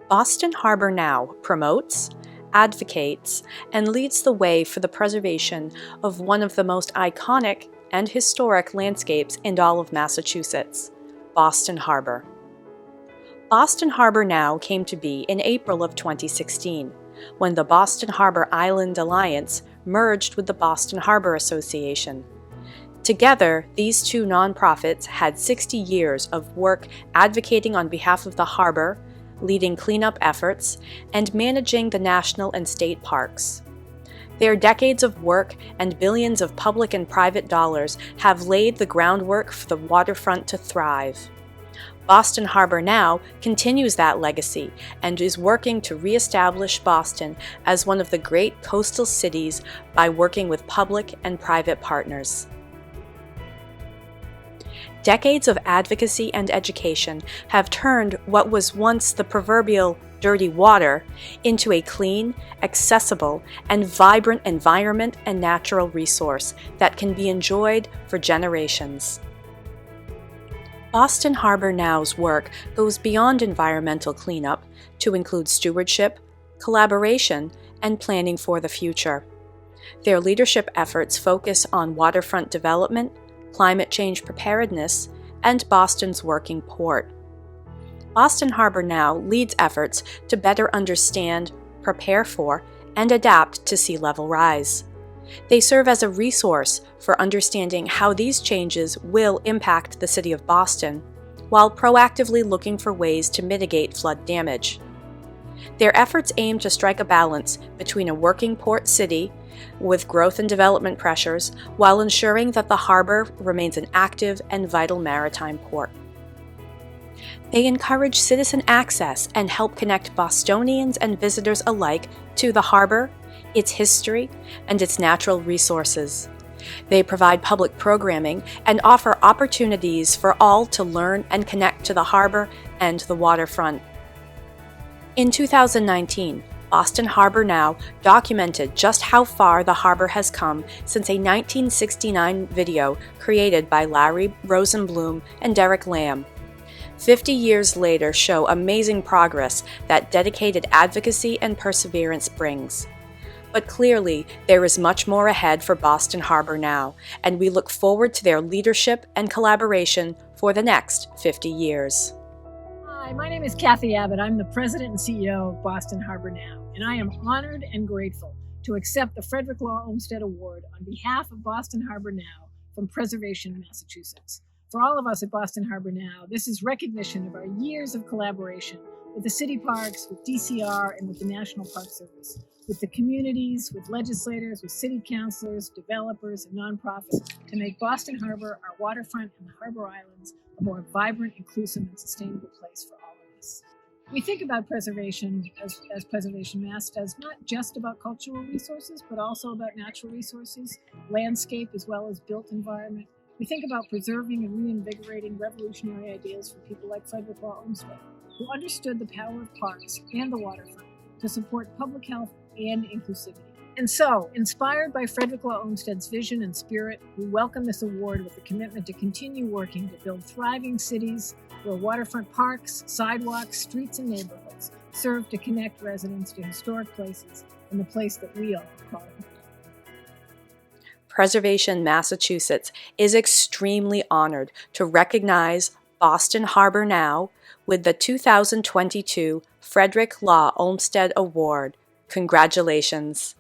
Boston Harbor Now promotes, advocates, and leads the way for the preservation of one of the most iconic and historic landscapes in all of Massachusetts, Boston Harbor. Boston Harbor Now came to be in April of 2016, when the Boston Harbor Island Alliance merged with the Boston Harbor Association. Together, these two nonprofits had 60 years of work advocating on behalf of the harbor, leading cleanup efforts, and managing the national and state parks. Their decades of work and billions of public and private dollars have laid the groundwork for the waterfront to thrive. Boston Harbor Now continues that legacy and is working to reestablish Boston as one of the great coastal cities by working with public and private partners. Decades of advocacy and education have turned what was once the proverbial dirty water into a clean, accessible, and vibrant environment and natural resource that can be enjoyed for generations. Boston Harbor Now's work goes beyond environmental cleanup to include stewardship, collaboration, and planning for the future. Their leadership efforts focus on waterfront development, climate change preparedness, and Boston's working port. Boston Harbor Now leads efforts to better understand, prepare for, and adapt to sea level rise. They serve as a resource for understanding how these changes will impact the city of Boston, while proactively looking for ways to mitigate flood damage. Their efforts aim to strike a balance between a working port city with growth and development pressures, while ensuring that the harbor remains an active and vital maritime port. They encourage citizen access and help connect Bostonians and visitors alike to the harbor, its history, and its natural resources. They provide public programming and offer opportunities for all to learn and connect to the harbor and the waterfront. In 2019, Boston Harbor Now documented just how far the harbor has come since a 1969 video created by Larry Rosenblum and Derek Lamb. 50 years later show amazing progress that dedicated advocacy and perseverance brings. But clearly, there is much more ahead for Boston Harbor Now, and we look forward to their leadership and collaboration for the next 50 years. Hi, my name is Kathy Abbott. I'm the President and CEO of Boston Harbor Now, and I am honored and grateful to accept the Frederick Law Olmsted Award on behalf of Boston Harbor Now from Preservation, Massachusetts. For all of us at Boston Harbor Now, this is recognition of our years of collaboration with the city parks, with DCR, and with the National Park Service, with the communities, with legislators, with city councilors, developers, and nonprofits to make Boston Harbor, our waterfront, and the harbor islands a more vibrant, inclusive, and sustainable place for all of us. We think about preservation, as Preservation Mass does, not just about cultural resources, but also about natural resources, landscape, as well as built environment. We think about preserving and reinvigorating revolutionary ideas from people like Frederick Law Olmsted, who understood the power of parks and the waterfront to support public health and inclusivity. And so, inspired by Frederick Law Olmsted's vision and spirit, we welcome this award with a commitment to continue working to build thriving cities where waterfront parks, sidewalks, streets, and neighborhoods serve to connect residents to historic places and the place that we all call home. Preservation Massachusetts is extremely honored to recognize Boston Harbor Now with the 2022 Frederick Law Olmsted Award. Congratulations.